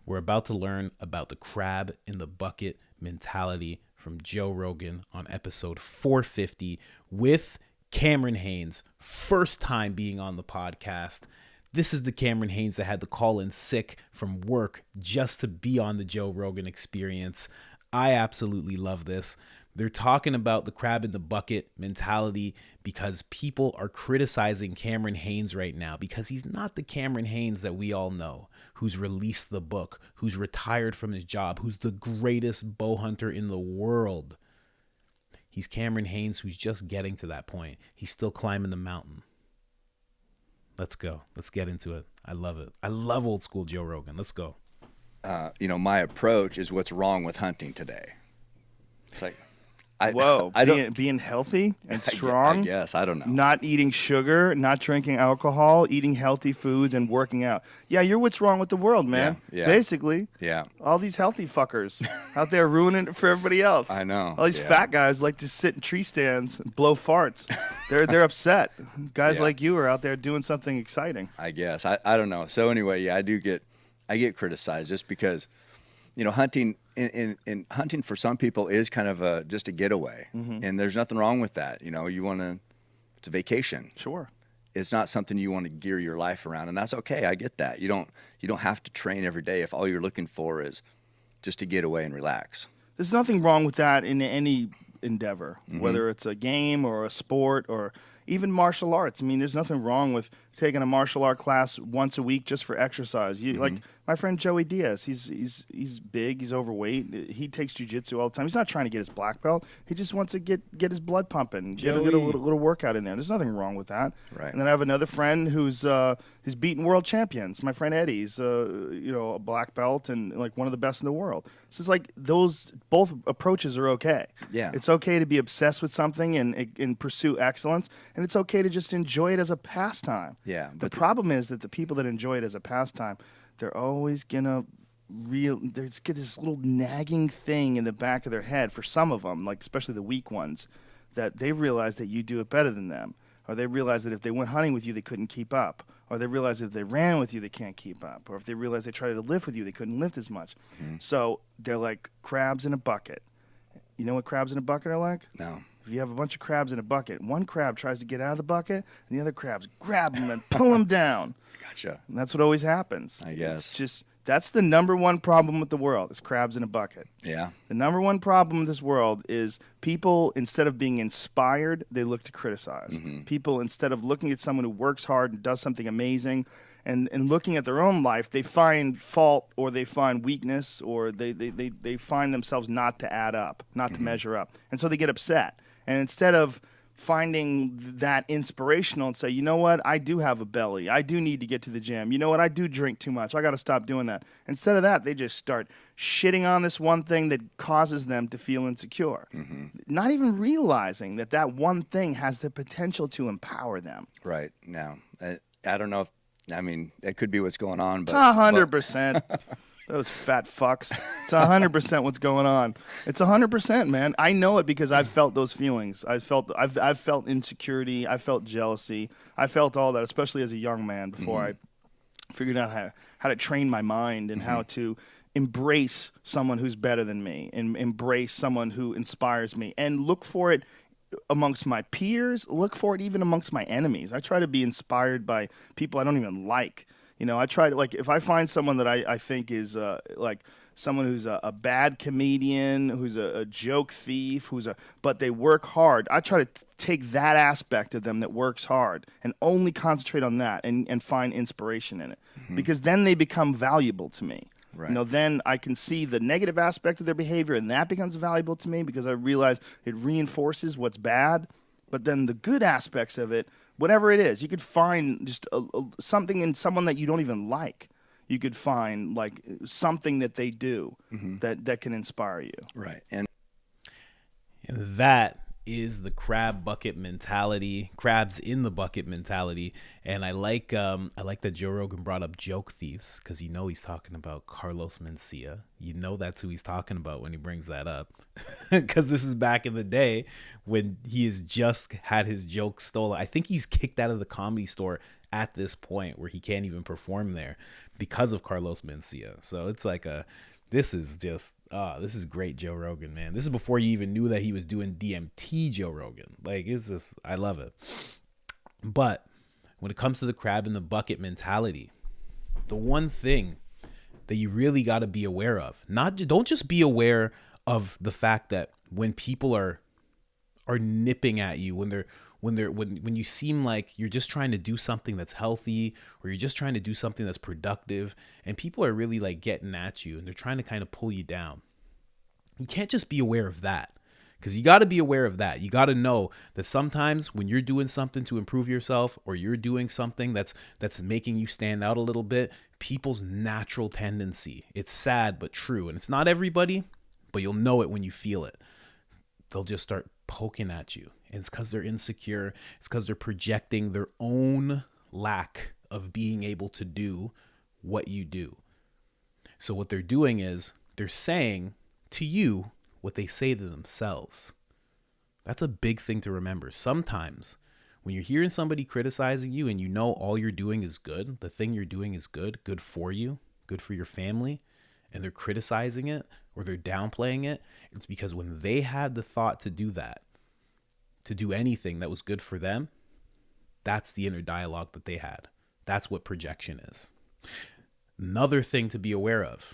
We're about to learn about the crab in the bucket mentality from Joe Rogan on episode 450 with Cameron Haynes, first time being on the podcast. This is the Cameron Haynes that had to call in sick from work just to be on the Joe Rogan Experience. I absolutely love this. They're talking about the crab in the bucket mentality because people are criticizing Cameron Haynes right now because he's not the Cameron Haynes that we all know, who's released the book, who's retired from his job, who's the greatest bow hunter in the world. He's Cameron Haynes who's just getting to that point. He's still climbing the mountain. Let's go. Let's get into it. I love it. I love old school Joe Rogan. Let's go. My approach is what's wrong with hunting today. It's like, being healthy and strong. Yes, I don't know. Not eating sugar, not drinking alcohol, eating healthy foods, and working out. Yeah, you're what's wrong with the world, man. Yeah. Basically. Yeah. All these healthy fuckers out there ruining it for everybody else. I know. All these fat guys like to sit in tree stands and blow farts. They're upset. Guys like you are out there doing something exciting. I guess. I don't know. So anyway, I get criticized just because, hunting in hunting for some people is kind of just a getaway, and there's nothing wrong with that. It's a vacation. Sure. It's not something you want to gear your life around, and that's okay. I get that. You don't have to train every day if all you're looking for is just to get away and relax. There's nothing wrong with that in any endeavor, whether it's a game or a sport or even martial arts. I mean, there's nothing wrong with taking a martial art class once a week just for exercise. Like my friend Joey Diaz, he's big, he's overweight. He takes jiu-jitsu all the time. He's not trying to get his black belt. He just wants to get his blood pumping, get a little workout in there. There's nothing wrong with that. Right. And then I have another friend who's beaten world champions. My friend Eddie's a black belt and like one of the best in the world. So it's like both approaches are okay. Yeah. It's okay to be obsessed with something and pursue excellence, and it's okay to just enjoy it as a pastime. Yeah. The problem is that the people that enjoy it as a pastime, they're always gonna they just get this little nagging thing in the back of their head for some of them, like especially the weak ones, that they realize that you do it better than them, or they realize that if they went hunting with you, they couldn't keep up, or they realize that if they ran with you, they can't keep up, or if they realize they tried to lift with you, they couldn't lift as much. So they're like crabs in a bucket. You know what crabs in a bucket are like? No. If you have a bunch of crabs in a bucket, one crab tries to get out of the bucket, and the other crabs grab them and pull them down. Gotcha. And that's what always happens. I guess. It's just, that's the number one problem with the world, is crabs in a bucket. Yeah. The number one problem with this world is people, instead of being inspired, they look to criticize. People, instead of looking at someone who works hard and does something amazing, and looking at their own life, they find fault or they find weakness or they find themselves not to add up, not to measure up. And so they get upset. And instead of finding that inspirational and say, you know what, I do have a belly. I do need to get to the gym. You know what, I do drink too much. I got to stop doing that. Instead of that, they just start shitting on this one thing that causes them to feel insecure. Not even realizing that one thing has the potential to empower them. Right. Now, I don't know if, it could be what's going on, but 100%. Those fat fucks. It's 100% what's going on. It's 100%, man. I know it because I've felt those feelings. I've felt insecurity. I felt jealousy. I felt all that, especially as a young man before I figured out how to train my mind and how to embrace someone who's better than me and embrace someone who inspires me and look for it amongst my peers, look for it even amongst my enemies. I try to be inspired by people I don't even like. I try to, like, if I find someone that I think is like someone who's a bad comedian, who's a joke thief, but they work hard, I try to take that aspect of them that works hard and only concentrate on that and find inspiration in it. Because then they become valuable to me. Right. Then I can see the negative aspect of their behavior and that becomes valuable to me because I realize it reinforces what's bad. But then the good aspects of it, whatever it is, you could find just something in someone that you don't even like. You could find like something that they do that can inspire you. Right. And that is the crab bucket mentality, crabs in the bucket mentality. And I like that Joe Rogan brought up joke thieves because he's talking about Carlos Mencia. That's who he's talking about when he brings that up, because this is back in the day when he has just had his jokes stolen. I think he's kicked out of the Comedy Store at this point where he can't even perform there. because of Carlos Mencia. So it's like this is great Joe Rogan, man. This is before you even knew that he was doing DMT Joe Rogan. Like, it's just, I love it. But when it comes to the crab in the bucket mentality, the one thing that you really got to be aware of, don't just be aware of the fact that when people are nipping at you, when you seem like you're just trying to do something that's healthy, or you're just trying to do something that's productive, and people are really like getting at you and they're trying to kind of pull you down. You can't just be aware of that, because you got to be aware of that. You got to know that sometimes when you're doing something to improve yourself, or you're doing something that's making you stand out a little bit, people's natural tendency, it's sad but true, and it's not everybody, but you'll know it when you feel it. They'll just start poking at you. And it's because they're insecure. It's because they're projecting their own lack of being able to do what you do. So what they're doing is they're saying to you what they say to themselves. That's a big thing to remember. Sometimes when you're hearing somebody criticizing you and you know all you're doing is good, the thing you're doing is good for you, good for your family, and they're criticizing it or they're downplaying it, it's because when they had the thought to do that, to do anything that was good for them, that's the inner dialogue that they had. That's what projection is. Another thing to be aware of,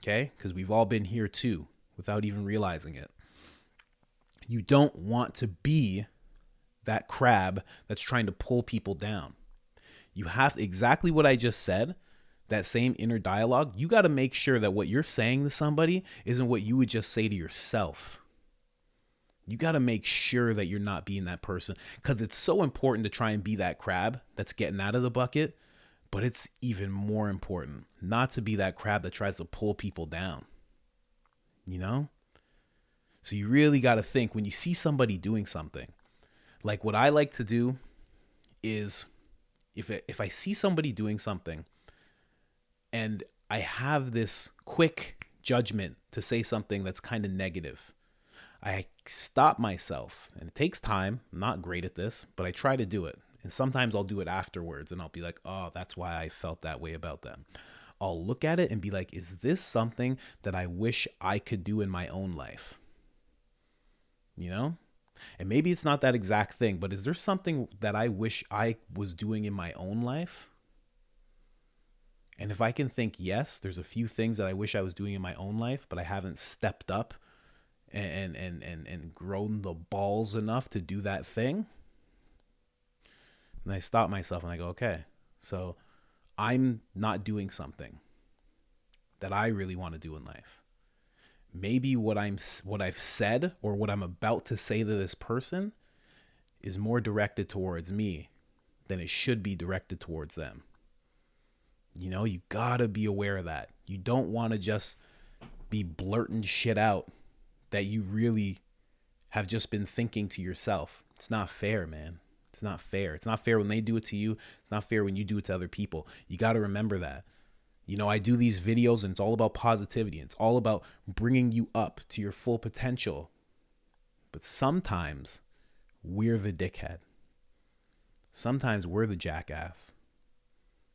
okay? Because we've all been here too, without even realizing it. You don't want to be that crab that's trying to pull people down. You have exactly what I just said, that same inner dialogue. You got to make sure that what you're saying to somebody isn't what you would just say to yourself. You got to make sure that you're not being that person, because it's so important to try and be that crab that's getting out of the bucket. But it's even more important not to be that crab that tries to pull people down, you know? So you really got to think when you see somebody doing something. Like, what I like to do is if I see somebody doing something and I have this quick judgment to say something that's kind of negative, I stop myself, and it takes time. I'm not great at this, but I try to do it. And sometimes I'll do it afterwards and I'll be like, oh, that's why I felt that way about them. I'll look at it and be like, is this something that I wish I could do in my own life? You know? And maybe it's not that exact thing, but is there something that I wish I was doing in my own life? And if I can think, yes, there's a few things that I wish I was doing in my own life, but I haven't stepped up and grown the balls enough to do that thing. And I stop myself and I go, okay, so I'm not doing something that I really want to do in life. Maybe what I've said or what I'm about to say to this person is more directed towards me than it should be directed towards them. You know, you gotta be aware of that. You don't want to just be blurting shit out that you really have just been thinking to yourself. It's not fair, man. It's not fair. It's not fair when they do it to you. It's not fair when you do it to other people. You got to remember that. You know, I do these videos and it's all about positivity. It's all about bringing you up to your full potential. But sometimes we're the dickhead. Sometimes we're the jackass.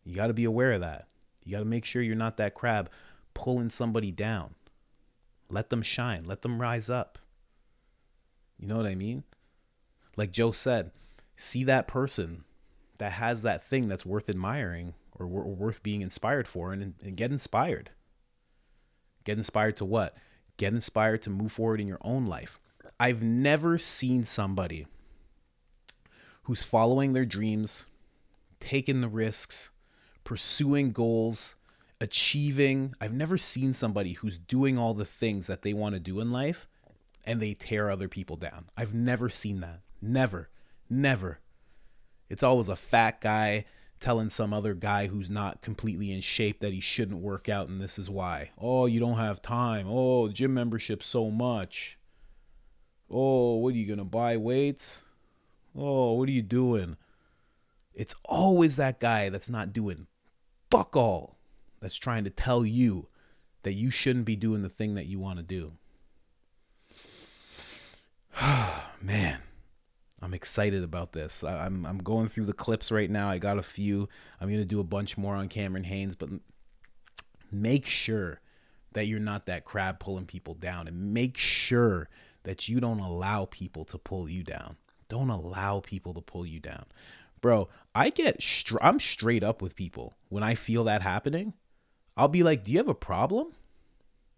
You got to be aware of that. You got to make sure you're not that crab pulling somebody down. Let them shine. Let them rise up. You know what I mean? Like Joe said, see that person that has that thing that's worth admiring or worth being inspired for, and get inspired. Get inspired to what? Get inspired to move forward in your own life. I've never seen somebody who's following their dreams, taking the risks, pursuing goals, achieving. I've never seen somebody who's doing all the things that they want to do in life and they tear other people down. I've never seen that. Never. It's always a fat guy telling some other guy who's not completely in shape that he shouldn't work out, and this is why. Oh, you don't have time. Oh, gym membership so much. Oh, what are you going to buy weights? Oh, what are you doing? It's always that guy that's not doing fuck all, that's trying to tell you that you shouldn't be doing the thing that you want to do. Man, I'm excited about this. I'm going through the clips right now. I got a few. I'm going to do a bunch more on Cameron Haynes, but make sure that you're not that crab pulling people down, and make sure that you don't allow people to pull you down. Don't allow people to pull you down. Bro, I'm straight up with people. When I feel that happening, I'll be like, do you have a problem?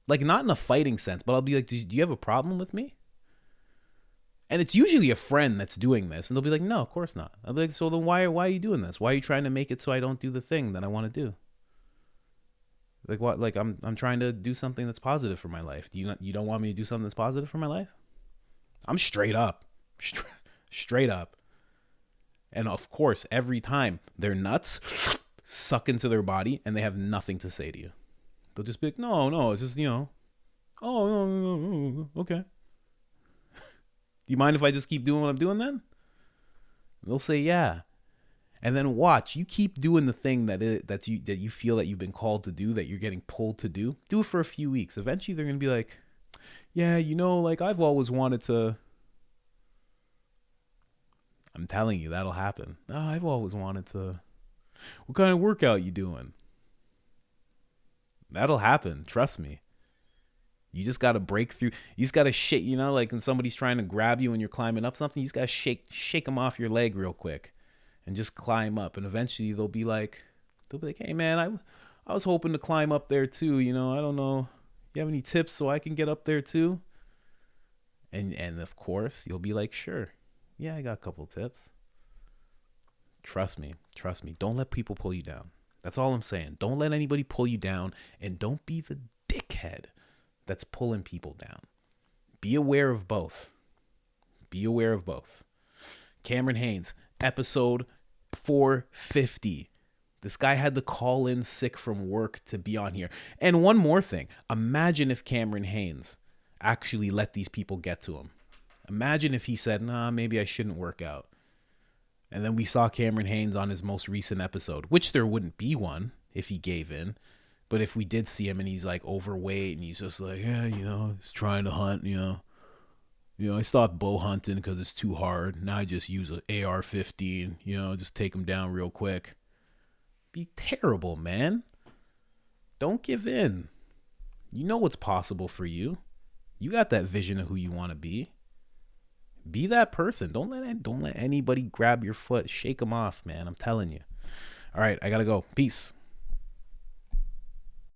Like, not in a fighting sense, but I'll be like, do you have a problem with me? And it's usually a friend that's doing this, and they'll be like, no, of course not. I'll be like, so then why are you doing this? Why are you trying to make it so I don't do the thing that I want to do? Like, what? Like, I'm trying to do something that's positive for my life. You don't want me to do something that's positive for my life? I'm straight up. Straight up. And of course, every time their nuts suck into their body and they have nothing to say to you. They'll just be like, no, it's just, oh, no, okay. Do you mind if I just keep doing what I'm doing then? They'll say, yeah. And then watch, you keep doing the thing that you feel that you've been called to do, that you're getting pulled to do. Do it for a few weeks. Eventually, they're going to be like, yeah, like, I've always wanted to. I'm telling you, that'll happen. Oh, I've always wanted to. What kind of workout you doing? That'll happen. Trust me. You just got to break through. You just got to shake, like when somebody's trying to grab you and you're climbing up something, you just got to shake them off your leg real quick and just climb up. And eventually they'll be like, hey, man, I was hoping to climb up there too. I don't know. You have any tips so I can get up there too? And of course, you'll be like, sure. Yeah, I got a couple tips. Trust me. Don't let people pull you down. That's all I'm saying. Don't let anybody pull you down, and don't be the dickhead that's pulling people down. Be aware of both. Cameron Haynes, episode 450. This guy had to call in sick from work to be on here. And one more thing. Imagine if Cameron Haynes actually let these people get to him. Imagine if he said, nah, maybe I shouldn't work out. And then we saw Cameron Haynes on his most recent episode, which there wouldn't be one if he gave in. But if we did see him and he's like overweight and he's just like, yeah, he's trying to hunt, I stopped bow hunting because it's too hard. Now I just use an AR-15, just take him down real quick. Be terrible, man. Don't give in. You know what's possible for you. You got that vision of who you want to be. Be that person. Don't let anybody grab your foot. Shake them off, man. I'm telling you. All right, I got to go. Peace.